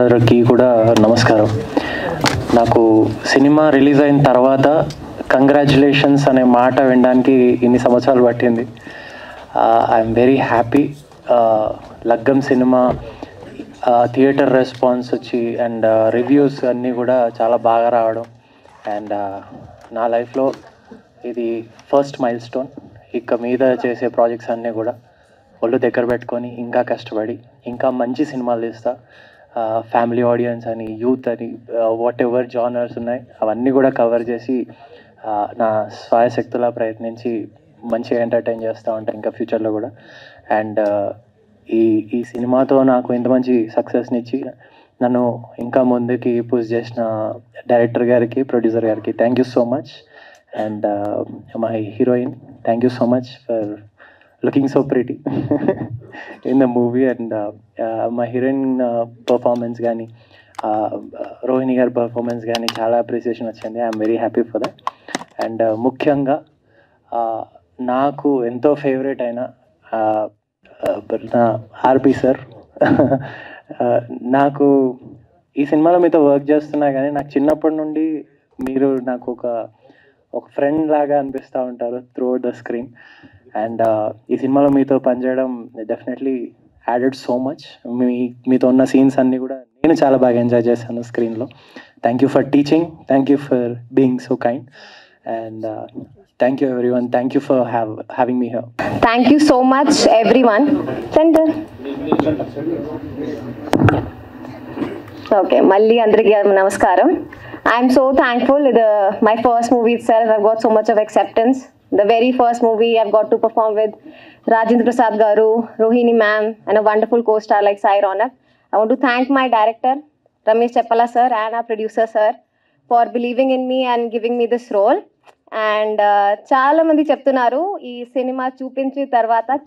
అందరికీ కూడా నమస్కారం. నాకు సినిమా రిలీజ్ అయిన తర్వాత కంగ్రాచులేషన్స్ అనే మాట వినడానికి ఇన్ని సంవత్సరాలు పట్టింది. I'm very happy. లగ్గం సినిమా థియేటర్ రెస్పాన్స్ వచ్చి అండ్ రివ్యూస్ అన్నీ కూడా చాలా బాగా రావడం అండ్ నా లైఫ్లో ఇది ఫస్ట్ మైల్ స్టోన్. ఇక మీద చేసే ప్రాజెక్ట్స్ అన్నీ కూడా ఒళ్ళు దగ్గర పెట్టుకొని ఇంకా కష్టపడి ఇంకా మంచి సినిమాలు తీస్తా. ఫ్యామిలీ ఆడియన్స్ అని, యూత్ అని, వాట్ ఎవర్ జానర్స్ ఉన్నాయి అవన్నీ కూడా కవర్ చేసి నా స్వయశక్తులా ప్రయత్నించి మంచిగా ఎంటర్టైన్ చేస్తూ ఉంటాను ఇంకా ఫ్యూచర్లో కూడా. అండ్ ఈ సినిమాతో నాకు ఇంత మంచి సక్సెస్ని ఇచ్చి నన్ను ఇంకా ముందుకి పుష్ చేసిన డైరెక్టర్ గారికి, ప్రొడ్యూసర్ గారికి thank you so much. And my heroine, thank you so much for looking so pretty in the movie. And my heroine performance gaani, Rohini gar performance gaani chaala appreciation vachindi. I am very happy for that. And mukhyanga naaku ento favorite aina na RP sir. నాకు ఈ సినిమాలో మీతో work చేస్తున్నా కానీ నాకు చిన్నప్పటి నుండి మీరు నాకు ఒక ఫ్రెండ్ లాగా అనిపిస్తూ ఉంటారు త్రూ ద స్క్రీన్. అండ్ ఈ సినిమాలో మీతో పనిచేయడం డెఫినెట్లీ యాడెడ్ సో మచ్. మీతో ఉన్న సీన్స్ అన్నీ కూడా నేను చాలా బాగా ఎంజాయ్ చేశాను స్క్రీన్లో. Thank you for teaching, thank you for being so kind, and thank you everyone. Thank you for having me here. Thank you so much everyone. Centre okay, మళ్ళీ అందరికీ నమస్కారం. I'm so thankful. My first movie itself, I've got so much of acceptance. The very first movie I've got to perform with Rajendra Prasad Garu, Rohini ma'am, and a wonderful co-star like Sai Ronak. I want to thank my director Ramesh Cheppala sir and our producer sir for believing in me and giving me this role. And చాలా మంది చెప్తున్నారు ఈ cinema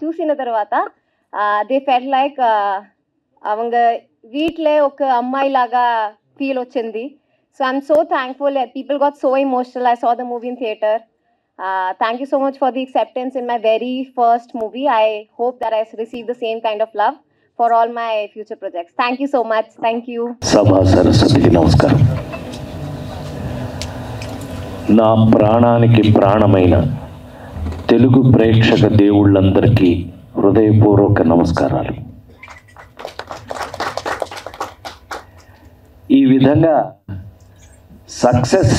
చూసిన తర్వాత they felt like அவங்க వీటిలో ఒక అమ్మాయి లాగా ఫీల్ వచ్చింది. So I'm so thankful that people got so emotional. I saw the movie in theater. Thank you so much for the acceptance in my very first movie. I hope that I receive the same kind of love for all my future projects. Thank you so much. Thank you. Sabha Saraswati namaskaram. నా ప్రాణానికి ప్రాణమైన తెలుగు ప్రేక్షక దేవుళ్ళందరికీ హృదయపూర్వక నమస్కారాలు. ఈ విధంగా success,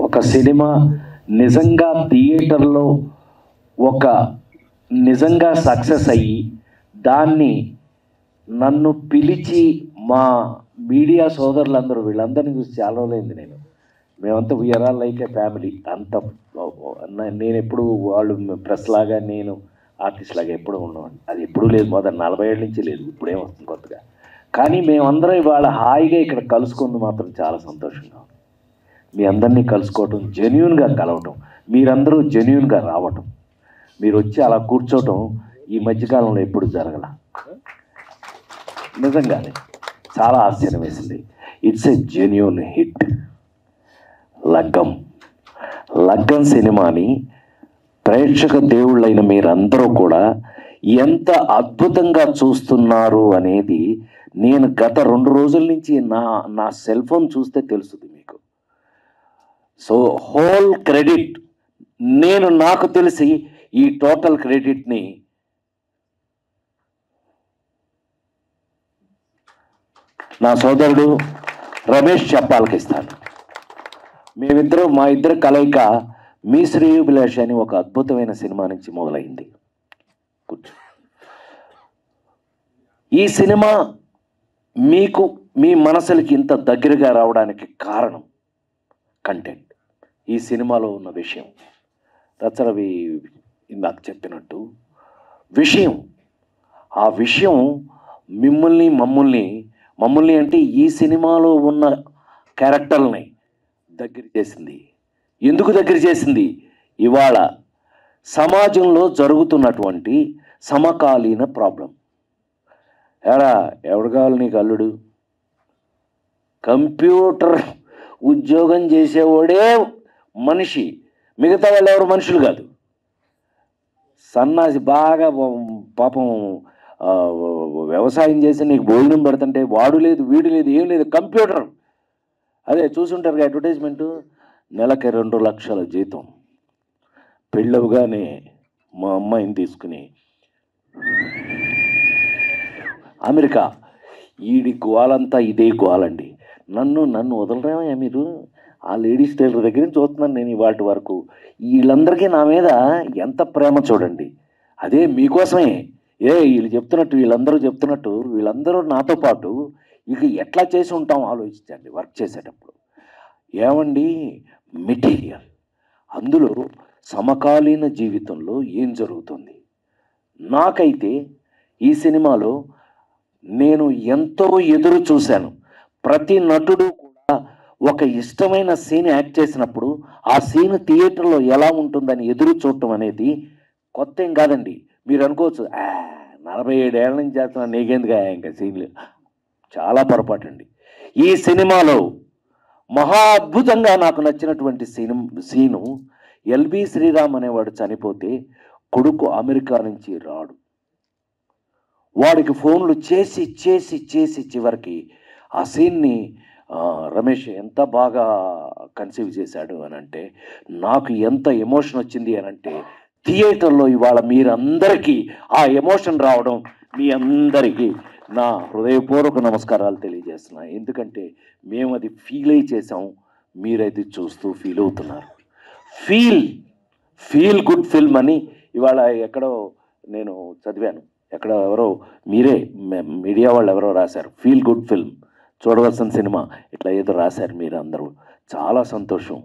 ఒక cinema నిజంగా థియేటర్లో నిజంగా సక్సెస్ అయ్యి దాన్ని నన్ను పిలిచి మా మీడియా సోదరులందరూ వీళ్ళందరినీ చూసి చాలా రోజులైంది. మేమంతా we're all like a family. నేను ఎప్పుడు వాళ్ళు ప్రెస్ లాగా, నేను ఆర్టిస్ట్ లాగా ఎప్పుడూ ఉండేవాడిని. అది ఎప్పుడూ లేదు, మొదటి 40 ఏళ్ళ నుంచి లేదు, ఇప్పుడేం వస్తుంది కొత్తగా. కానీ మేమందరం ఇవాళ హాయిగా ఇక్కడ కలుసుకుంది మాత్రం చాలా సంతోషంగా ఉంది. మీ అందరినీ కలుసుకోవటం, జెన్యూన్గా కలవటం, మీరందరూ జెన్యూన్గా రావటం, మీరు వచ్చి అలా కూర్చోవటం ఈ మధ్యకాలంలో ఎప్పుడు జరగల. నిజంగానే చాలా ఆశ్చర్యం వేసింది. It's a genuine hit. లగ్గం సినిమాని ప్రేక్షక దేవుళ్ళైన మీరందరూ కూడా ఎంత అద్భుతంగా చూస్తున్నారు అనేది నేను గత 2 రోజుల నుంచి నా సెల్ ఫోన్ చూస్తే తెలుస్తుంది మీకు. సో హోల్ క్రెడిట్, నాకు తెలిసి ఈ టోటల్ క్రెడిట్ని నా సోదరుడు రమేష్ చెప్పాలకి ఇస్తాను. మా ఇద్దరు కలయిక మీ శ్రేయోభిలాషి అని ఒక అద్భుతమైన సినిమా నుంచి మొదలైంది. ఈ సినిమా మీకు మీ మనసులకి ఇంత దగ్గరగా రావడానికి కారణం కంటెంట్, ఈ సినిమాలో ఉన్న విషయం. రచరవి ఇందాక చెప్పినట్టు విషయం, ఆ విషయం మమ్మల్ని అంటే ఈ సినిమాలో ఉన్న క్యారెక్టర్లని దగ్గర చేసింది. ఎందుకు దగ్గర చేసింది? ఇవాళ సమాజంలో జరుగుతున్నటువంటి సమకాలీన ప్రాబ్లం. ఎవడు కావాలి నీకు అల్లుడు? కంప్యూటర్ ఉద్యోగం చేసేవాడే మనిషి, మిగతా వాళ్ళు ఎవరు మనుషులు కాదు. సన్నాసి బాగా పాపం వ్యవసాయం చేసి నీకు భోజనం పెడుతుంటే వాడు లేదు వీడు లేదు ఏం లేదు కంప్యూటర్. అదే చూసుంటారు అడ్వర్టైజ్మెంటు, నెలకి 2 లక్షల జీతం, పెళ్ళవగానే మా అమ్మాయిని తీసుకుని అమెరికా. ఈడి గోలంతా ఇదే గోలండి. నన్ను వదలరేమయ్యా మీరు. ఆ లేడీస్ టైలర్ దగ్గర నుంచి చూస్తున్నాను నేను ఇవాటి వరకు. వీళ్ళందరికీ నా మీద ఎంత ప్రేమ చూడండి. అదే మీకోసమే. వీళ్ళు చెప్తున్నట్టు, వీళ్ళందరూ చెప్తున్నట్టు, వీళ్ళందరూ నాతో పాటు ఇక ఎట్లా చేసి ఉంటాం ఆలోచించండి వర్క్ చేసేటప్పుడు. ఏమండి, మెటీరియల్, అందులో సమకాలీన జీవితంలో ఏం జరుగుతుంది. నాకైతే ఈ సినిమాలో నేను ఎంతో ఎదురు చూశాను. ప్రతి నటుడు కూడా ఒక ఇష్టమైన సీన్ యాక్ట్ చేసినప్పుడు ఆ సీన్ థియేటర్లో ఎలా ఉంటుందని ఎదురు చూడటం అనేది కొత్త ఏం కాదండి. మీరు అనుకోవచ్చు 47 ఏళ్ళ నుంచి చేస్తున్నా నీకెందుకు ఇంకా సీన్లు. చాలా పొరపాటు అండి. ఈ సినిమాలో మహా అద్భుతంగా నాకు నచ్చినటువంటి సీను ఎల్బి శ్రీరామ్ అనేవాడు చనిపోతే కొడుకు అమెరికా నుంచి రాడు. వాడికి ఫోన్లు చేసి చేసి చేసి చివరికి ఆ సీన్ని రమేష్ ఎంత బాగా కన్సీవ్ చేశాడు అని అంటే, నాకు ఎంత ఎమోషన్ వచ్చింది అని అంటే, థియేటర్లో ఇవాళ మీరందరికీ ఆ ఎమోషన్ రావడం, మీ అందరికీ నా హృదయపూర్వక నమస్కారాలు తెలియజేస్తున్నా. ఎందుకంటే మేము అది ఫీల్ అయి చేసాం, మీరైతే చూస్తూ ఫీల్ అవుతున్నారు. ఫీల్ గుడ్ ఫిల్మ్ అని ఇవాళ ఎక్కడో నేను చదివాను, ఎక్కడ ఎవరో మీరే మీడియా వాళ్ళు ఎవరో రాశారు, ఫీల్ గుడ్ ఫిల్మ్, చూడవలసిన సినిమా, ఇట్లా ఏదో రాశారు మీరు అందరూ. చాలా సంతోషం.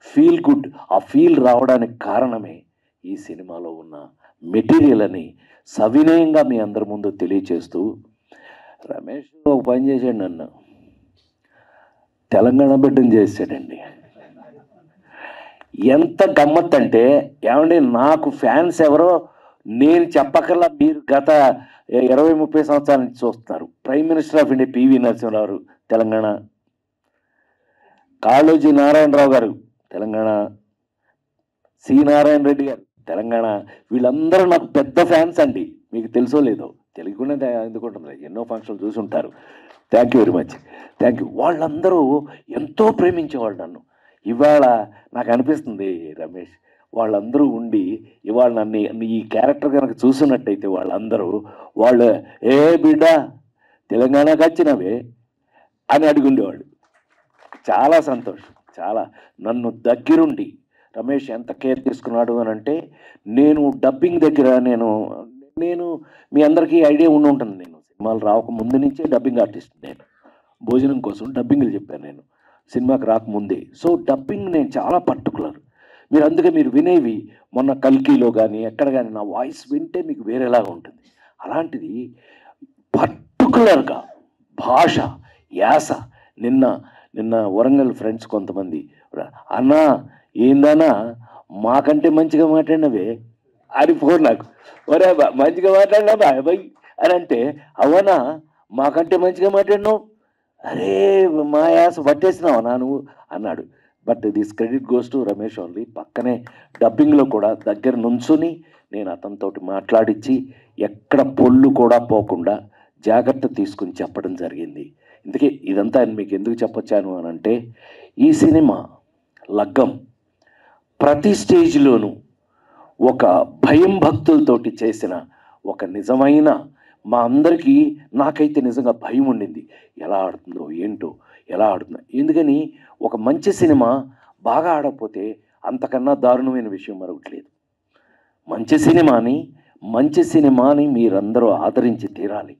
ఫీల్ గుడ్, ఆ ఫీల్ రావడానికి కారణమే ఈ సినిమాలో ఉన్న మెటీరియల్ అని సవినయంగా మీ అందరి ముందు తెలియచేస్తూ, రమేష్ ఒక పని చేశాడు, నన్ను తెలంగాణ బిడ్డను చేశాడండి. ఎంత గమ్మత్ అంటే, ఏమండి నాకు ఫ్యాన్స్ ఎవరో నేను చెప్పకల్లా మీరు గత 20-30 సంవత్సరాల నుంచి చూస్తున్నారు. Prime minister of India PV Narasimha Rao Telangana, Kaloji Narayana Rao garu Telangana, C Narayana Reddy గారు తెలంగాణ. వీళ్ళందరూ నాకు పెద్ద ఫ్యాన్స్ అండి. మీకు తెలుసో లేదో, తెలియకుండా ఎందుకుంటుంది, ఎన్నో ఫంక్షన్లు చూసి ఉంటారు. Thank you very much, thank you. వాళ్ళందరూ ఎంతో ప్రేమించేవాళ్ళు నన్ను. ఇవాళ నాకు అనిపిస్తుంది రమేష్, వాళ్ళందరూ ఉండి ఇవాళ నన్ను ఈ క్యారెక్టర్ కనుక చూసినట్టయితే వాళ్ళు ఏ బిడ్డ తెలంగాణకు వచ్చినవే అని అడిగుండేవాళ్ళు. చాలా సంతోషం. చాలా నన్ను దగ్గరుండి రమేష్ ఎంత కేర్ తీసుకున్నాడు అని అంటే, నేను డబ్బింగ్ దగ్గర నేను మీ అందరికీ ఐడియా ఉండి ఉంటుంది, నేను సినిమాలు రాక ముందు నుంచే డబ్బింగ్ ఆర్టిస్ట్. నేను భోజనం కోసం డబ్బింగ్లు చెప్పాను నేను సినిమాకి రాకముందే. సో డబ్బింగ్ నేను చాలా పర్టికులర్. మీరు వినేవి మొన్న కల్కీలో కానీ ఎక్కడ కానీ నా వాయిస్ వింటే మీకు వేరేలాగా ఉంటుంది. అలాంటిది పర్టికులర్గా భాష, యాస. నిన్న వరంగల్ ఫ్రెండ్స్ కొంతమంది, అన్నా ఏందన్నా మాకంటే మంచిగా మాట్లాడినవే అని ఫోన్ నాకు, ఒరే మంచిగా మాట్లాడినా బాయ్ అని అంటే, అవునా మాకంటే మంచిగా మాట్లాడినావు, అరే మా యాస పట్టేసినావు నా నువ్వు అన్నాడు. But this credit goes to Ramesh only. పక్కనే డబ్బింగ్లో కూడా దగ్గర నుంచుని నేను అతనితోటి మాట్లాడించి ఎక్కడ పొల్లు కూడా పోకుండా జాగ్రత్త తీసుకుని చెప్పడం జరిగింది. ఇందుకే ఇదంతా మీకు ఎందుకు చెప్పొచ్చాను అని అంటే, ఈ సినిమా లగ్గం ప్రతి స్టేజ్లోనూ ఒక భయం భక్తులతోటి చేసిన ఒక నిజమైన, మా అందరికీ నాకైతే నిజంగా భయం ఉండింది, ఎలా ఆడుతుందో ఏంటో, ఎలా ఆడుతుందో. ఎందుకని ఒక మంచి సినిమా బాగా ఆడకపోతే అంతకన్నా దారుణమైన విషయం మరొకటి లేదు. మంచి సినిమాని మీరందరూ ఆదరించి తీరాలి.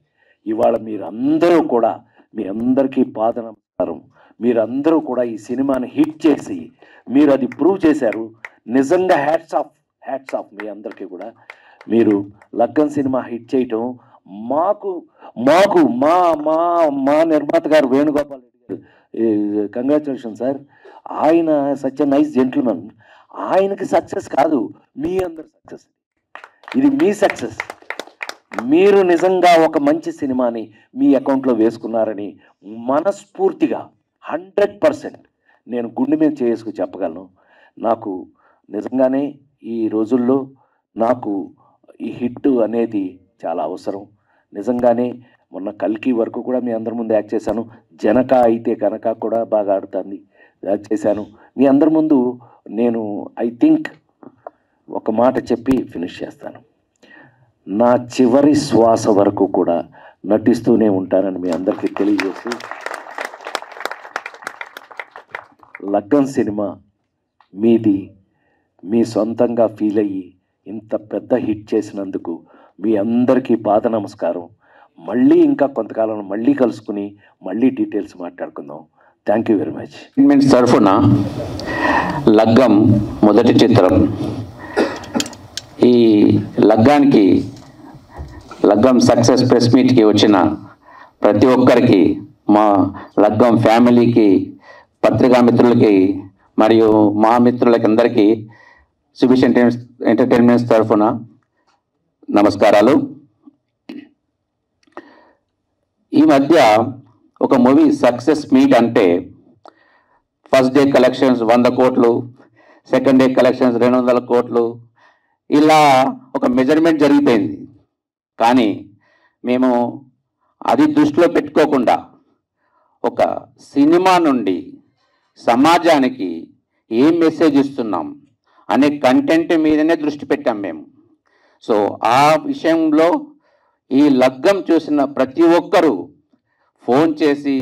ఇవాళ మీరందరూ కూడా, మీ అందరికీ పాద నమస్కారం. మీరందరూ కూడా ఈ సినిమాని హిట్ చేసి మీరు అది ప్రూవ్ చేశారు. నిజంగా హ్యాట్స్ ఆఫ్ మీ అందరికీ కూడా. మీరు లగ్గం సినిమా హిట్ చేయటం మాకు మా మా మా నిర్మాత గారు వేణుగోపాల్ రెడ్డి గారు, కంగ్రాచులేషన్ సార్. ఆయన సచ్ ఎ నైస్ జెంటిల్మన్. ఆయనకి సక్సెస్ కాదు, మీ అందరి సక్సెస్. ఇది మీ సక్సెస్. మీరు నిజంగా ఒక మంచి సినిమాని మీ అకౌంట్లో వేసుకున్నారని మనస్ఫూర్తిగా 100% నేను గుండె మీద చేసుకు చెప్పగలను. నాకు నిజంగానే ఈ రోజుల్లో నాకు ఈ హిట్ అనేది చాలా అవసరం. నిజంగానే మొన్న కల్కి వరకు కూడా మీ అందరి ముందు యాక్ట్ చేశాను. జనక అయితే కనుక కూడా బాగా ఆడుతుంది, యాక్ట్ చేశాను. మీ అందరి ముందు నేను ఐ థింక్ ఒక మాట చెప్పి ఫినిష్ చేస్తాను. నా చివరి శ్వాస వరకు కూడా నటిస్తూనే ఉంటానని మీ అందరికీ తెలియజేసి, లగ్గం సినిమా మీది, మీ సొంతంగా ఫీల్ అయ్యి ఇంత పెద్ద హిట్ చేసినందుకు మీ అందరికీ పాద నమస్కారం. మళ్ళీ ఇంకా కొంతకాలం మళ్ళీ కలుసుకుని మళ్ళీ డీటెయిల్స్ మాట్లాడుకుందాం. Thank you very much. Means తరఫున లగ్గం మొదటి చిత్రం, ఈ లగ్గానికి లగ్గం సక్సెస్ ప్రెస్ మీట్కి వచ్చిన ప్రతి ఒక్కరికి, మా లగ్గం ఫ్యామిలీకి, పత్రికా మిత్రులకి మరియు మా మిత్రులకి అందరికీ సుభిష్ ఎంటర్టైన్మెంట్స్ తరఫున నమస్కారాలు. ఈ మధ్య ఒక మూవీ సక్సెస్ మీట్ అంటే ఫస్ట్ డే కలెక్షన్స్ 100 కోట్లు, సెకండ్ డే కలెక్షన్స్ 200 కోట్లు, ఇలా ఒక మెజర్మెంట్ జరిగిపోయింది. కానీ మేము అది దృష్టిలో పెట్టుకోకుండా ఒక సినిమా నుండి సమాజానికి ఏం మెసేజ్ ఇస్తున్నాం అనే కంటెంట్ మీదనే దృష్టి పెట్టాం మేము. సో ఆ విషయంలో ఈ లగ్గం చూసిన ప్రతి ఒక్కరూ ఫోన్ చేసి,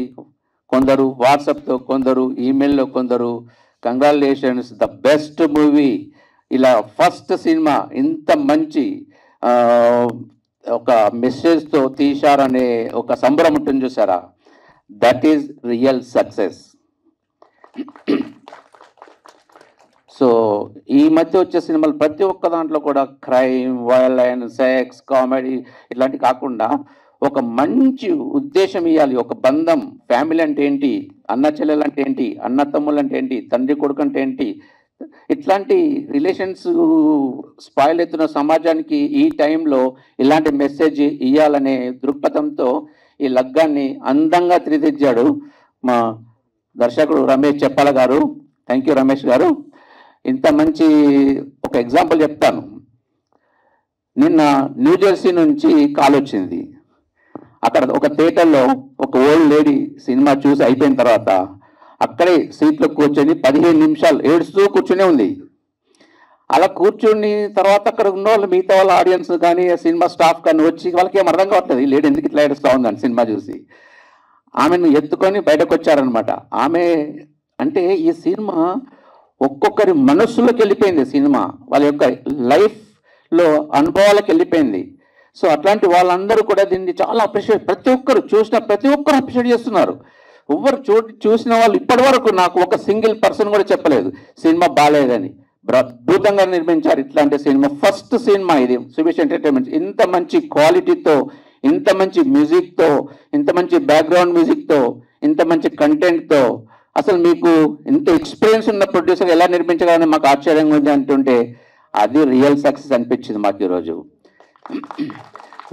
కొందరు వాట్సాప్తో, కొందరు ఈమెయిల్లో, కొందరు కంగ్రాచులేషన్స్, ద బెస్ట్ మూవీ, ఇలా ఫస్ట్ సినిమా ఇంత మంచి ఒక మెసేజ్తో తీశారనే ఒక సంబరం ఉంటుంది చూసారా, that is real success. So ఈ మధ్య వచ్చే సినిమాలు ప్రతి ఒక్క దాంట్లో కూడా క్రైమ్, వయలెన్స్, సెక్స్, కామెడీ ఇట్లాంటి కాకుండా ఒక మంచి ఉద్దేశం ఇవ్వాలి. ఒక బంధం, ఫ్యామిలీ అంటే ఏంటి, అన్న చెల్లెలు అంటే ఏంటి, అన్న తమ్ముళ్ళు అంటే ఏంటి, తండ్రి కొడుకు అంటే ఏంటి, ఇట్లాంటి రిలేషన్స్ స్పాయిల్ అవుతున్న సమాజానికి ఈ టైంలో ఇలాంటి మెసేజ్ ఇవ్వాలనే దృక్పథంతో ఈ లగ్గాన్ని అందంగా తీర్చిదిద్దాడు మా దర్శకుడు రమేష్ చెప్పాల గారు. థ్యాంక్ యూ రమేష్ గారు. ఇంత మంచి ఒక ఎగ్జాంపుల్ చెప్తాను. నిన్న న్యూజెర్సీ నుంచి కాల్ వచ్చింది. అక్కడ ఒక థియేటర్లో ఒక ఓల్డ్ లేడీ సినిమా చూసి అయిపోయిన తర్వాత అక్కడే సీట్లో కూర్చొని 15 నిమిషాలు ఏడుస్తూ కూర్చునే ఉంది. అలా కూర్చుని తర్వాత అక్కడ ఉన్న వాళ్ళు, మిగతా వాళ్ళ ఆడియన్స్ కానీ సినిమా స్టాఫ్ కానీ వచ్చి వాళ్ళకి ఏం అర్థం కావట్లేదు, ఈ లేడీ ఎందుకు ఇట్లా ఏడుస్తూ ఉందని సినిమా చూసి ఆమెను ఎత్తుకొని బయటకు వచ్చారనమాట. ఆమె అంటే ఈ సినిమా ఒక్కొక్కరి మనస్సులోకి వెళ్ళిపోయింది, సినిమా వాళ్ళ యొక్క లైఫ్లో అనుభవాలకు వెళ్ళిపోయింది. సో అట్లాంటి వాళ్ళందరూ కూడా దీన్ని చాలా అప్రిషియేట్, ప్రతి ఒక్కరు చూసిన ప్రతి ఒక్కరు అప్రిషియేట్ చేస్తున్నారు. ఎవరు చూసిన వాళ్ళు ఇప్పటి వరకు నాకు ఒక సింగిల్ పర్సన్ కూడా చెప్పలేదు సినిమా బాగాలేదని. అద్భుతంగా నిర్మించారు ఇట్లాంటి సినిమా. ఫస్ట్ సినిమా ఇది సుభిష్ ఎంటర్టైన్మెంట్స్. ఇంత మంచి క్వాలిటీతో, ఇంత మంచి మ్యూజిక్తో, ఇంత మంచి బ్యాక్గ్రౌండ్ మ్యూజిక్తో, ఇంత మంచి కంటెంట్తో, అసలు మీకు ఇంత ఎక్స్పీరియన్స్ ఉన్న ప్రొడ్యూసర్ ఎలా నిర్మించగలని మాకు ఆశ్చర్యంగా ఉంది అంటుంటే అది రియల్ సక్సెస్ అనిపించింది మాకు ఈరోజు.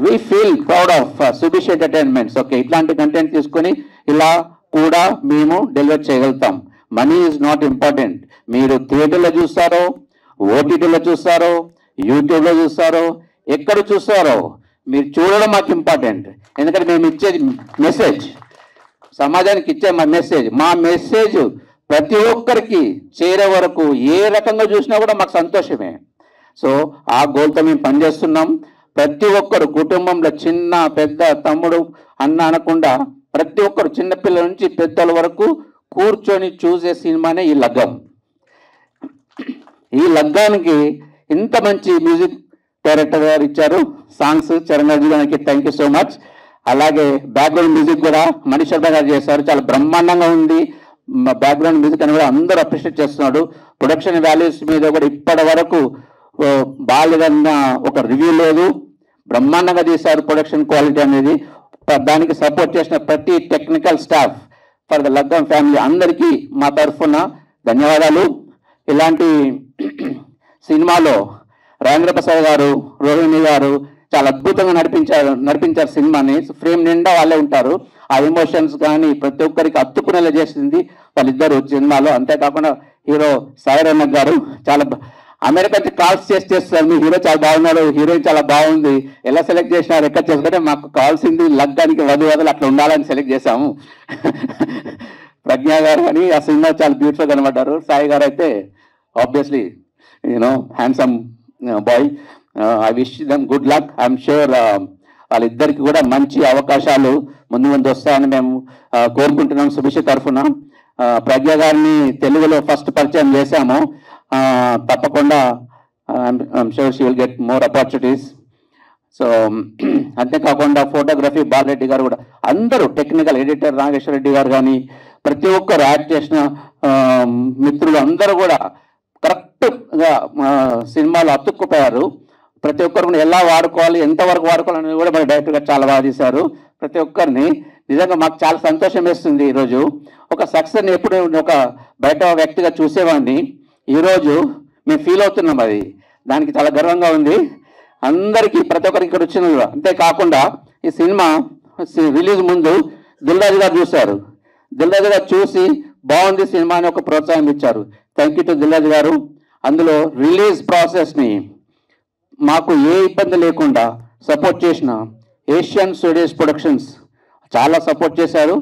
We feel proud of Subhish entertainments. Okay, ఇట్లాంటి కంటెంట్ తీసుకొని ఇలా కూడా మేము డెలివర్ చేయగలుగుతాం. Money is not important. మీరు థియేటర్లో చూస్తారో, ఓటీటీలో చూస్తారో, యూట్యూబ్లో చూస్తారో, ఎక్కడ చూస్తారో మీరు చూడడం మాకు ఇంపార్టెంట్. ఎందుకంటే మేము ఇచ్చేది మెసేజ్, సమాజానికి ఇచ్చే మా మెసేజ్ ప్రతి ఒక్కరికి చేరే వరకు ఏ రకంగా చూసినా కూడా మాకు సంతోషమే. సో ఆ గోల్తో మేము పనిచేస్తున్నాం. ప్రతి ఒక్కరు కుటుంబంలో చిన్న పెద్ద తమ్ముడు అన్న అనకుండా ప్రతి ఒక్కరు చిన్నపిల్లల నుంచి పెద్దల వరకు కూర్చొని చూసే సినిమానే ఈ లగ్గం. ఈ లగ్గానికి ఇంత మంచి మ్యూజిక్ డైరెక్టర్ గారు ఇచ్చారు, సాంగ్స్ చరణ్ గారికి థ్యాంక్ యూ సో మచ్. అలాగే బ్యాక్గ్రౌండ్ మ్యూజిక్ కూడా మనీష్ శర్మ గారు చేశారు, చాలా బ్రహ్మాండంగా ఉంది బ్యాక్గ్రౌండ్ మ్యూజిక్ అని కూడా అందరూ అప్రిషియేట్ చేస్తున్నాడు. ప్రొడక్షన్ వాల్యూస్ మీద కూడా ఇప్పటి వరకు బాగాలేదన్న ఒక రివ్యూ లేదు, బ్రహ్మాండంగా తీశారు ప్రొడక్షన్ క్వాలిటీ అనేది. దానికి సపోర్ట్ చేసిన ప్రతి టెక్నికల్ స్టాఫ్ ఫర్ ద లగ్గం ఫ్యామిలీ అందరికీ మా తరఫున ధన్యవాదాలు. ఇలాంటి సినిమాలో రాజేంద్ర ప్రసాద్ గారు, రోహిణి గారు చాలా అద్భుతంగా నడిపించారు సినిమాని. ఫ్రేమ్ నిండా వాళ్ళే ఉంటారు. ఆ ఎమోషన్స్ కానీ ప్రతి ఒక్కరికి హత్తుకునేలా చేసింది వాళ్ళిద్దరు సినిమాలో. అంతేకాకుండా హీరో సాయి రమణ్ గారు చాలా అమెరికా నుంచి కాల్స్ చేస్తారు, మీ హీరో చాలా బాగున్నాడు, హీరోయిన్ చాలా బాగుంది, ఎలా సెలెక్ట్ చేసినారు, ఎక్కడ చేసుకుంటే మాకు కావాల్సింది లగ్గానికి వధువదులు అట్లా ఉండాలని సెలెక్ట్ చేశాము. ప్రజ్ఞ గారు అని ఆ సినిమా చాలా బ్యూటిఫుల్ కనబడ్డారు. సాయి గారు అయితే obviously handsome boy. I wish them good luck. I'm sure వాళ్ళిద్దరికి కూడా మంచి అవకాశాలు ముందు వస్తాయని మేము కోరుకుంటున్నాం సుభిష తరఫున. ప్రజ్ఞ గారిని తెలుగులో ఫస్ట్ పరిచయం చేశాము. తప్పకుండా I'm sure she will get more opportunities. So అంతేకాకుండా ఫోటోగ్రఫీ బాలరెడ్డి గారు కూడా, అందరూ టెక్నికల్ ఎడిటర్ నాగేశ్వర రెడ్డి గారు కానీ ప్రతి ఒక్కరు యాక్ట్ చేసిన మిత్రులు అందరూ కూడా కరెక్ట్గా సినిమాలో అతుక్కుపోయారు. ప్రతి ఒక్కరు ఎలా వాడుకోవాలి, ఎంతవరకు వాడుకోవాలని కూడా మన డైరెక్టర్ గారు చాలా బాగా చేశారు. ప్రతి ఒక్కరిని నిజంగా మాకు చాలా సంతోషం వేస్తుంది. ఈరోజు ఒక సక్సెస్ని ఎప్పుడు ఒక బయట వ్యక్తిగా చూసేవాడిని, ఈరోజు మేము ఫీల్ అవుతున్నాం. అది దానికి చాలా గర్వంగా ఉంది అందరికీ, ప్రతి ఒక్కరికి ఇక్కడ వచ్చిన. అంతేకాకుండా ఈ సినిమా రిలీజ్ ముందు దిల్ రాజు గారు చూశారు. దిల్ రాజు గారు చూసి బాగుంది సినిమా అని ఒక ప్రోత్సాహం ఇచ్చారు. Thank you to Dil Raju గారు. అందులో రిలీజ్ ప్రాసెస్ని మాకు ఏ ఇబ్బంది లేకుండా సపోర్ట్ చేసిన ఏషియన్ స్టూడియోస్ ప్రొడక్షన్స్ చాలా సపోర్ట్ చేశారు.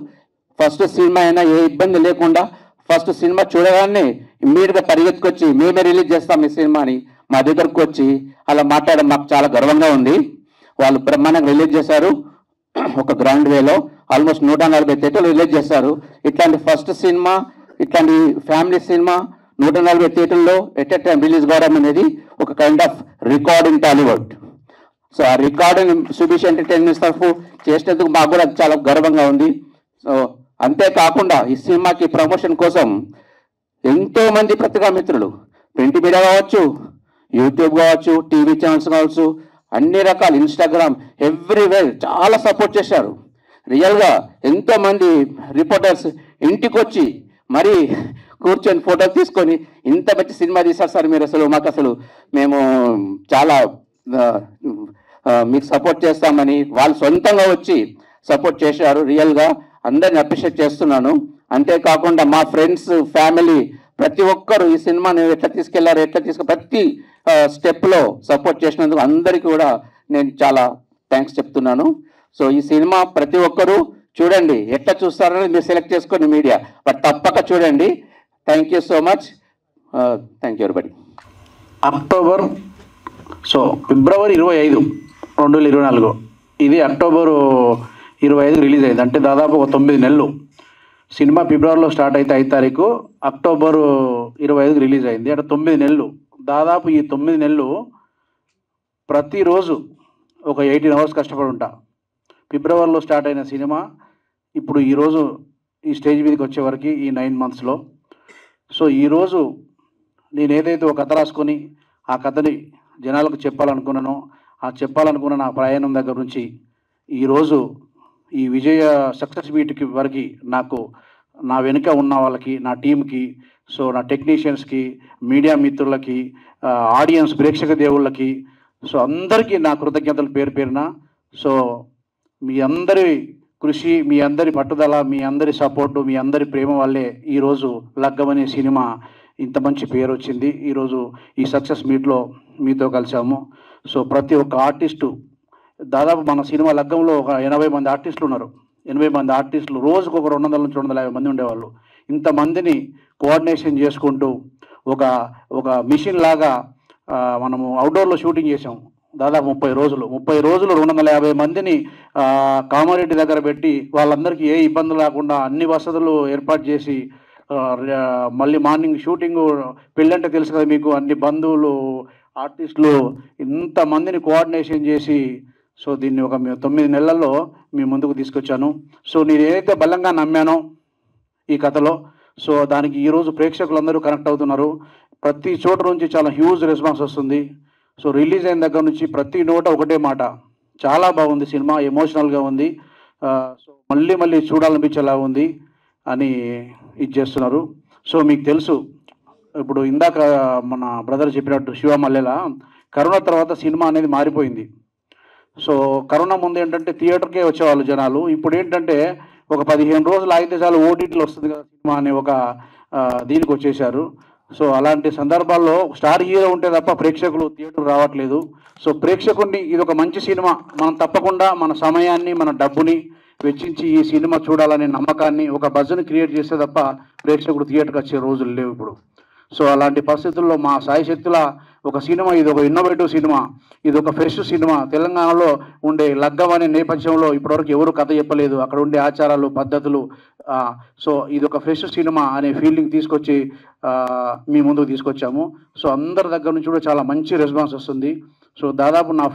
ఫస్ట్ సినిమా అయినా ఏ ఇబ్బంది లేకుండా ఫస్ట్ సినిమా చూడగానే ఇమ్మీడియట్గా పరిగెత్తుకొచ్చి మేమే రిలీజ్ చేస్తాం ఈ సినిమాని మా దగ్గరకు వచ్చి అలా మాట్లాడడం మాకు చాలా గర్వంగా ఉంది. వాళ్ళు బ్రహ్మాండంగా రిలీజ్ చేశారు. ఒక గ్రాండ్ వేలో ఆల్మోస్ట్ 140 థియేటర్లు రిలీజ్ చేశారు. ఇట్లాంటి ఫస్ట్ సినిమా, ఇట్లాంటి ఫ్యామిలీ సినిమా 140 థియేటర్లో ఎట్ ఎ టైం రిలీజ్ కావడం అనేది ఒక kind of record in Tollywood. So ఆ రికార్డుని సుభిష్ ఎంటర్టైన్మెంట్స్ తరఫు చేసినందుకు మాకు కూడా చాలా గర్వంగా ఉంది. సో అంతేకాకుండా ఈ సినిమాకి ప్రమోషన్ కోసం ఎంతోమంది పత్రికా మిత్రులు, ప్రింట్ మీడియా కావచ్చు, యూట్యూబ్ కావచ్చు, టీవీ ఛానల్స్ కావచ్చు, అన్ని రకాల ఇన్స్టాగ్రామ్ ఎవ్రీవేర్ చాలా సపోర్ట్ చేశారు. రియల్గా ఎంతోమంది రిపోర్టర్స్ ఇంటికి వచ్చి మరీ కూర్చొని ఫోటోలు తీసుకొని ఇంత మంచి సినిమా తీశారు సార్ మీరు, అసలు మాకు అసలు మేము చాలా మీకు సపోర్ట్ చేస్తామని వాళ్ళు సొంతంగా వచ్చి సపోర్ట్ చేశారు. రియల్గా అందరిని అప్రిషియేట్ చేస్తున్నాను. అంతేకాకుండా మా ఫ్రెండ్స్, ఫ్యామిలీ ప్రతి ఒక్కరు ఈ సినిమాని ఎట్లా తీసుకెళ్లారు, ప్రతి స్టెప్లో సపోర్ట్ చేసినందుకు అందరికీ కూడా నేను చాలా థ్యాంక్స్ చెప్తున్నాను. సో ఈ సినిమా ప్రతి ఒక్కరూ చూడండి, ఎట్లా చూస్తారని మీరు సెలెక్ట్ చేసుకోండి మీడియా, బట్ తప్పక చూడండి. Thank you so much. Thank you everybody. February 25, 2024 ఇది అక్టోబర్ 25 రిలీజ్ అయింది. అంటే దాదాపు ఒక 9 నెలలు. సినిమా ఫిబ్రవరిలో స్టార్ట్ అయితే 5 తారీఖు, అక్టోబర్ 25 రిలీజ్ అయింది. అంటే 9 నెలలు. దాదాపు ఈ 9 నెలలు ప్రతిరోజు ఒక 18 అవర్స్ కష్టపడి ఉంటా. ఫిబ్రవరిలో స్టార్ట్ అయిన సినిమా ఇప్పుడు ఈరోజు ఈ స్టేజ్ మీదకి వచ్చేవరకు ఈ 9 మంత్స్లో. సో ఈరోజు నేను ఏదైతే ఒక కథ రాసుకొని ఆ కథని జనాలకు చెప్పాలనుకున్నానో, ఆ చెప్పాలనుకున్న నా ప్రయాణం దగ్గర నుంచి ఈరోజు ఈ విజయ సక్సెస్ మీట్కి వరకు నాకు నా వెనుక ఉన్న వాళ్ళకి, నా టీంకి, సో నా టెక్నీషియన్స్కి, మీడియా మిత్రులకి, ఆడియన్స్ ప్రేక్షక దేవుళ్ళకి, సో అందరికీ నా కృతజ్ఞతలు పేరు పేరున. సో మీ అందరి కృషి, మీ అందరి పట్టుదల, మీ అందరి సపోర్టు, మీ అందరి ప్రేమ వల్లే ఈరోజు లగ్గం అనే సినిమా ఇంత మంచి పేరు వచ్చింది. ఈరోజు ఈ సక్సెస్ మీట్లో మీతో కలిసాము. సో ప్రతి ఒక్క ఆర్టిస్టు, దాదాపు మన సినిమా లగ్గంలో ఒక 80 మంది ఆర్టిస్టులు ఉన్నారు. 80 మంది ఆర్టిస్టులు, రోజుకు ఒక 200 నుంచి 250 మంది ఉండేవాళ్ళు. ఇంతమందిని కోఆర్డినేషన్ చేసుకుంటూ ఒక మిషన్ లాగా మనము అవుట్డోర్లో షూటింగ్ చేసాము. దాదాపు 30 రోజులు 250 మందిని కామారెడ్డి దగ్గర పెట్టి వాళ్ళందరికీ ఏ ఇబ్బందులు లేకుండా అన్ని వసతులు ఏర్పాటు చేసి, మళ్ళీ మార్నింగ్ షూటింగ్, పెళ్ళంటే తెలుసు కదా మీకు, అన్ని బంధువులు, ఆర్టిస్టులు, ఇంతమందిని కోఆర్డినేషన్ చేసి, సో దీన్ని ఒక 9 నెలల్లో మీ ముందుకు తీసుకొచ్చాను. సో నేను ఏదైతే బలంగా నమ్మానో ఈ కథలో, సో దానికి ఈరోజు ప్రేక్షకులందరూ కనెక్ట్ అవుతున్నారు. ప్రతి చోట నుంచి చాలా హ్యూజ్ రెస్పాన్స్ వస్తుంది. సో రిలీజ్ అయిన దగ్గర నుంచి ప్రతి నోట ఒకటే మాట, చాలా బాగుంది సినిమా, ఎమోషనల్గా ఉంది, సో మళ్ళీ చూడాలనిపించేలా ఉంది అని ఇది చేస్తున్నారు. సో మీకు తెలుసు, ఇప్పుడు ఇందాక మన బ్రదర్ చెప్పినట్టు శివ మల్లెల, కరోనా తర్వాత సినిమా అనేది మారిపోయింది. సో కరోనా ముందు ఏంటంటే థియేటర్కే వచ్చేవాళ్ళు జనాలు. ఇప్పుడు ఏంటంటే ఒక 15 రోజులు ఆగితే చాలు ఓటీటీలో వస్తుంది కదా సినిమా అనే ఒక దీనికి వచ్చేసారు. సో అలాంటి సందర్భాల్లో స్టార్ హీరో ఉంటే తప్ప ప్రేక్షకులు థియేటర్ రావట్లేదు. సో ప్రేక్షకుడిని ఇది ఒక మంచి సినిమా, మనం తప్పకుండా మన సమయాన్ని మన డబ్బుని వెచ్చించి ఈ సినిమా చూడాలనే నమ్మకాన్ని ఒక బజ్ని క్రియేట్ చేస్తే తప్ప ప్రేక్షకుడు థియేటర్కి వచ్చే రోజులు లేవు ఇప్పుడు. సో అలాంటి పరిస్థితుల్లో మా సాయశక్తుల ఒక సినిమా, ఇది ఒక ఇన్నోవేటివ్ సినిమా, ఇది ఒక ఫ్రెష్ సినిమా. తెలంగాణలో ఉండే లగ్గం అనే నేపథ్యంలో ఇప్పటివరకు ఎవరు కథ చెప్పలేదు, అక్కడ ఉండే ఆచారాలు పద్ధతులు. సో ఇది ఒక ఫ్రెష్ సినిమా అనే ఫీలింగ్ తీసుకొచ్చి మీ ముందుకు తీసుకొచ్చాము. సో అందరి దగ్గర నుంచి కూడా చాలా మంచి రెస్పాన్స్ వస్తుంది. సో దాదాపు నా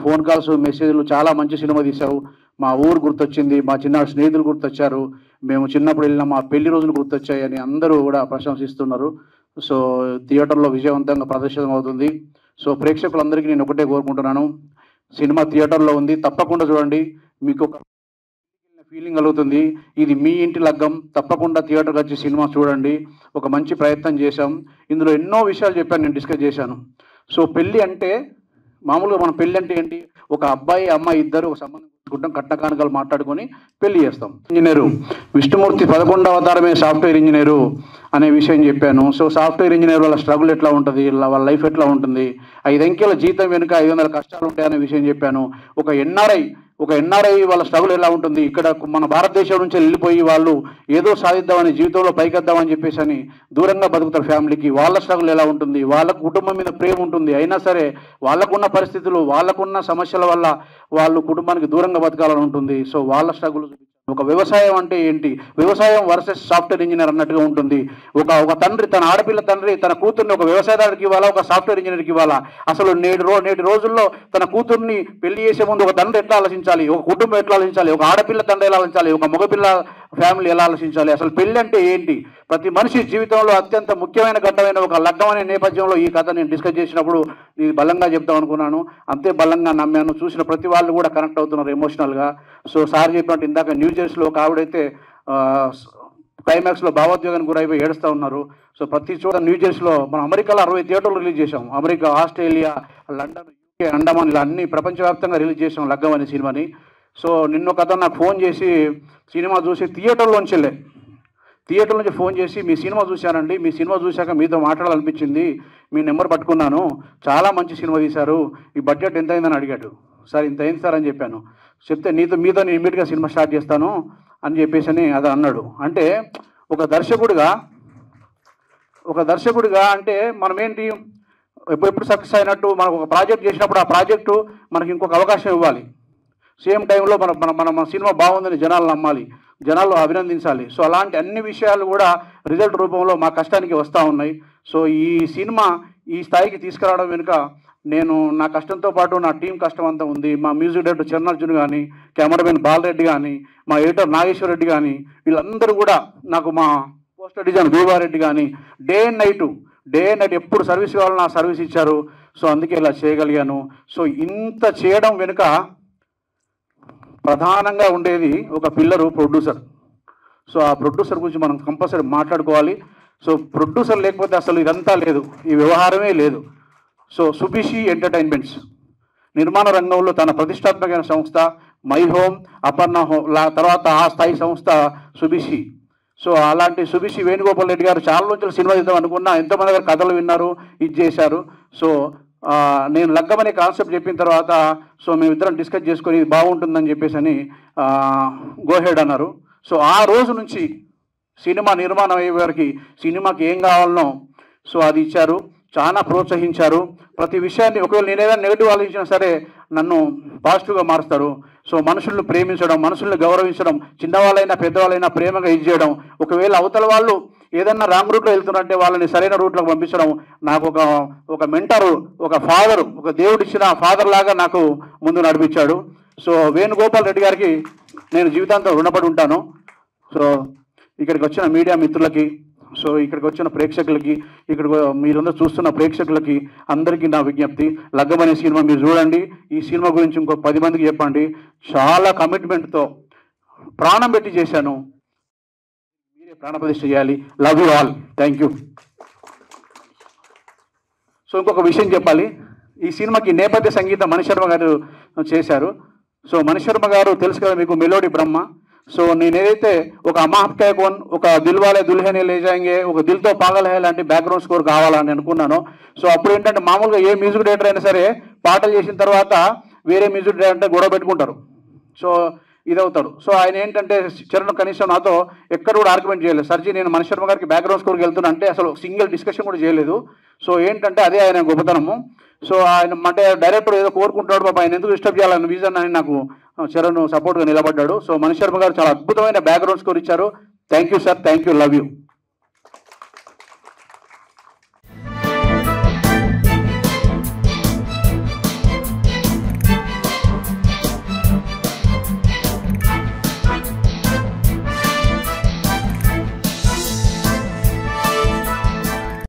ఫోన్ కాల్స్ మెసేజ్లు చాలా మంచి సినిమా తీశావు, మా ఊరు గుర్తొచ్చింది, మా చిన్న స్నేహితులు గుర్తొచ్చారు, మేము చిన్నప్పుడు వెళ్ళిన మా పెళ్లి రోజులు గుర్తొచ్చాయి అని అందరూ కూడా ప్రశంసిస్తున్నారు. సో థియేటర్లో విజయవంతంగా ప్రదర్శనం అవుతుంది. సో ప్రేక్షకులందరికీ నేను ఒకటే కోరుకుంటున్నాను, సినిమా థియేటర్లో ఉంది, తప్పకుండా చూడండి, మీకు ఒక ఫీలింగ్ కలుగుతుంది. ఇది మీ ఇంటి లగ్గం, తప్పకుండా థియేటర్కి వచ్చి సినిమా చూడండి. ఒక మంచి ప్రయత్నం చేశాం, ఇందులో ఎన్నో విషయాలు చెప్పాను, నేను డిస్కస్ చేశాను. సో పెళ్ళి అంటే మామూలుగా మనం పెళ్ళి అంటే ఏంటి, ఒక అబ్బాయి అమ్మాయి ఇద్దరు ఒక సంబంధం చూసుకుంటాం, కట్న కానుకలు మాట్లాడుకొని పెళ్లి చేస్తాం. ఇంజనీరు విష్ణుమూర్తి 11వ అవతారమే సాఫ్ట్వేర్ ఇంజనీరు అనే విషయం చెప్పాను. సో సాఫ్ట్వేర్ ఇంజనీర్ వాళ్ళ స్ట్రగుల్ ఎట్లా ఉంటుంది, వాళ్ళ లైఫ్ ఎట్లా ఉంటుంది, 5 అంకెల జీతం వెనుక 500 కష్టాలు ఉంటాయనే విషయం చెప్పాను. ఒక ఎన్ఆర్ఐ వాళ్ళ స్ట్రగుల్ ఎలా ఉంటుంది, ఇక్కడ మన భారతదేశం నుంచి వెళ్ళిపోయి వాళ్ళు ఏదో సాధిద్దామని జీవితంలో పైకెద్దామని చెప్పేసి అని దూరంగా బతుకుతారు ఫ్యామిలీకి, వాళ్ళ స్ట్రగుల్ ఎలా ఉంటుంది, వాళ్ళ కుటుంబం మీద ప్రేమ ఉంటుంది, అయినా సరే వాళ్ళకున్న పరిస్థితులు వాళ్ళకున్న సమస్యల వల్ల వాళ్ళు కుటుంబానికి దూరంగా బతకాలని ఉంటుంది. సో వాళ్ళ స్ట్రగుల్. ఒక వ్యవసాయం అంటే ఏంటి, వ్యవసాయం వర్సెస్ సాఫ్ట్వేర్ ఇంజనీర్ అన్నట్టుగా ఉంటుంది. ఒక తండ్రి తన ఆడపిల్ల తండ్రి తన కూతుర్ని ఒక వ్యవసాయదారుడికి ఇవ్వాలా, ఒక సాఫ్ట్వేర్ ఇంజనీర్కి ఇవ్వాలా? అసలు నేటి రోజుల్లో తన కూతుర్ని పెళ్లి చేసే ముందు ఒక తండ్రి ఎట్లా ఆలోచించాలి, ఒక కుటుంబం ఎట్లా ఆలోచించాలి, ఒక ఆడపిల్ల తండ్రి ఎలా ఆలోచించాలి, ఒక మగపిల్ల ఫ్యామిలీ ఎలా ఆలోచించాలి, అసలు పెళ్లి అంటే ఏంటి? ప్రతి మనిషి జీవితంలో అత్యంత ముఖ్యమైన ఘట్టమైన ఒక లగ్గం అనే నేపథ్యంలో ఈ కథ నేను డిస్కస్ చేసినప్పుడు ఇది బలంగా చెప్తాం అనుకున్నాను, అంతే బలంగా నమ్మాను. చూసిన ప్రతి వాళ్ళు కూడా కనెక్ట్ అవుతున్నారు ఎమోషనల్గా. సో సార్ చెప్పినట్టు ఇందాక న్యూ జెర్సీలో ఒక ఆవిడైతే క్లైమాక్స్లో భావోద్వేగానికి గురైపోయి ఏడుస్తూ ఉన్నారు. సో ప్రతి చోట న్యూ జెర్సీలో మనం అమెరికాలో 60 థియేటర్లు రిలీజ్ చేశాం, America, Australia, London, UK, Andaman ఇలా అన్ని ప్రపంచవ్యాప్తంగా రిలీజ్ చేసాం లగ్గం అనే సినిమాని. సో నిన్న ఒక అతను నాకు ఫోన్ చేసి సినిమా చూసి థియేటర్ నుంచి ఫోన్ చేసి మీ సినిమా చూశానండి, మీ సినిమా చూశాక మీతో మాట్లాడాలనిపించింది, మీ నెంబర్ పట్టుకున్నాను, చాలా మంచి సినిమా తీశారు, ఈ బడ్జెట్ ఎంత అయిందని అడిగాడు. సార్ ఇంత అయింది సార్ అని చెప్పాను. చెప్తే మీతో నేను ఇమీడియట్గా సినిమా స్టార్ట్ చేస్తాను అని చెప్పేసి అని అది అన్నాడు. అంటే ఒక దర్శకుడిగా అంటే మనం ఏంటి, ఎప్పుడు సక్సెస్ అయినట్టు మనకు ఒక ప్రాజెక్ట్ చేసినప్పుడు ఆ ప్రాజెక్టు మనకి ఇంకొక అవకాశం ఇవ్వాలి, సేమ్ టైంలో మన సినిమా బాగుందని జనాలు నమ్మాలి, జనాలు అభినందించాలి. సో అలాంటి అన్ని విషయాలు కూడా రిజల్ట్ రూపంలో మా కష్టానికి వస్తూ ఉన్నాయి. సో ఈ సినిమా ఈ స్థాయికి తీసుకురావడం వెనుక నా కష్టంతో పాటు నా టీం కష్టం అంతా ఉంది. మా మ్యూజిక్ డైరెక్టర్ చరణార్జున్ కానీ, కెమెరామెన్ బాలరెడ్డి కానీ, మా ఎడిటర్ నాగేశ్వర రెడ్డి కానీ, వీళ్ళందరూ కూడా నాకు, మా పోస్టర్ డిజైన్ భీవారెడ్డి కానీ డే అండ్ నైట్ ఎప్పుడు సర్వీస్ కావాలన్నా సర్వీస్ ఇచ్చారు. సో అందుకే ఇలా చేయగలిగాను. సో ఇంత చేయడం వెనుక ప్రధానంగా ఉండేది ఒక పిల్లరు ప్రొడ్యూసర్. సో ఆ ప్రొడ్యూసర్ గురించి మనం కంపల్సరీ మాట్లాడుకోవాలి. సో ప్రొడ్యూసర్ లేకపోతే అసలు ఇదంతా లేదు, ఈ వ్యవహారమే లేదు. సో సుభిషి ఎంటర్టైన్మెంట్స్ నిర్మాణ రంగంలో తన ప్రతిష్టాత్మకమైన సంస్థ మై హోమ్, అపర్ణ హోమ్, తర్వాత ఆ స్థాయి సంస్థ సుభిషి. సో అలాంటి సుభిషి వేణుగోపాల్ రెడ్డి గారు చాలా రోజులు సినిమా తీద్దాం అనుకున్నా, ఎంతోమంది గారు కథలు విన్నారు, ఇది చేశారు. సో నేను లగ్గం అనే కాన్సెప్ట్ చెప్పిన తర్వాత సో మేమిద్దరం డిస్కస్ చేసుకొని ఇది బాగుంటుందని చెప్పేసి అని గోహెడ్ అన్నారు. సో ఆ రోజు నుంచి సినిమా నిర్మాణం అయ్యే వారికి సినిమాకి ఏం కావాలనో సో అది ఇచ్చారు, చాలా ప్రోత్సహించారు. ప్రతి విషయాన్ని ఒకవేళ నేను ఏదైనా నెగిటివ్ ఆలోచించినా సరే నన్ను పాజిటివ్గా మారుస్తారు. సో మనుషులను ప్రేమించడం, మనుషుల్ని గౌరవించడం, చిన్నవాళ్ళైనా పెద్దవాళ్ళైనా ప్రేమగా ఇది చేయడం. ఒకవేళ అవతల వాళ్ళు ఏదన్నా రాంగ్ రూట్లో వెళ్తున్నారంటే వాళ్ళని సరైన రూట్లోకి పంపించడం. నాకు ఒక మెంటరు, ఒక ఫాదరు, ఒక దేవుడు ఇచ్చిన ఫాదర్ లాగా నాకు ముందు నడిపించాడు. సో వేణుగోపాల్ రెడ్డి గారికి నేను జీవితాంతం రుణపడి ఉంటాను. సో ఇక్కడికి వచ్చిన మీడియా మిత్రులకి, సో ఇక్కడికి వచ్చిన ప్రేక్షకులకి, ఇక్కడ మీరందరూ చూస్తున్న ప్రేక్షకులకి అందరికీ నా విజ్ఞప్తి, లగ్గం అనే సినిమా మీరు చూడండి. ఈ సినిమా గురించి ఇంకో 10 మందికి చెప్పండి. చాలా కమిట్మెంట్తో ప్రాణం పెట్టి చేశాను, మీరే ప్రాణప్రతిష్ఠ చేయాలి. Love you all, thank you. So ఇంకొక విషయం చెప్పాలి, ఈ సినిమాకి నేపథ్య సంగీతం మణిశర్మ గారు చేశారు. సో మణిశర్మ గారు తెలుసు కదా మీకు, మెలోడీ బ్రహ్మ. సో నేను ఏదైతే ఒక అమాహ్కాయ కోన్, ఒక దిల్వాలే దుల్హనే లే జాయింగే, ఒక దిల్తో పాగల్ హై లాంటి బ్యాక్గ్రౌండ్ స్కోర్ కావాలని అనుకున్నాను. సో అప్పుడు ఏంటంటే మామూలుగా ఏ మ్యూజిక్ డైరెక్టర్ అయినా సరే పాటలు చేసిన తర్వాత వేరే మ్యూజిక్ డైరెక్టర్ గొడవ పెట్టుకుంటారు, సో ఇదవుతారు. సో ఆయన ఏంటంటే చరణ్ కనీసం నాతో ఎక్కడ కూడా ఆర్గ్యుమెంట్ చేయలేదు. సర్జీ నేను మణి శర్మ గారికి బ్యాక్గ్రౌండ్ స్కోర్కి వెళ్తున్నా అంటే అసలు సింగిల్ డిస్కషన్ కూడా చేయలేదు. సో ఏంటంటే అదే ఆయన గొప్పతనము. సో ఆయన అంటే డైరెక్టర్ ఏదో కోరుకుంటాడు, పాప ఆయన ఎందుకు డిస్టర్బ్ చేయాలని విజన్ అని నాకు చరణ్ సపోర్ట్గా నిలబడ్డాడు. సో మణి శర్మ గారు చాలా అద్భుతమైన బ్యాక్గ్రౌండ్ స్కోర్ ఇచ్చారు. Thank you sir, thank you, love you.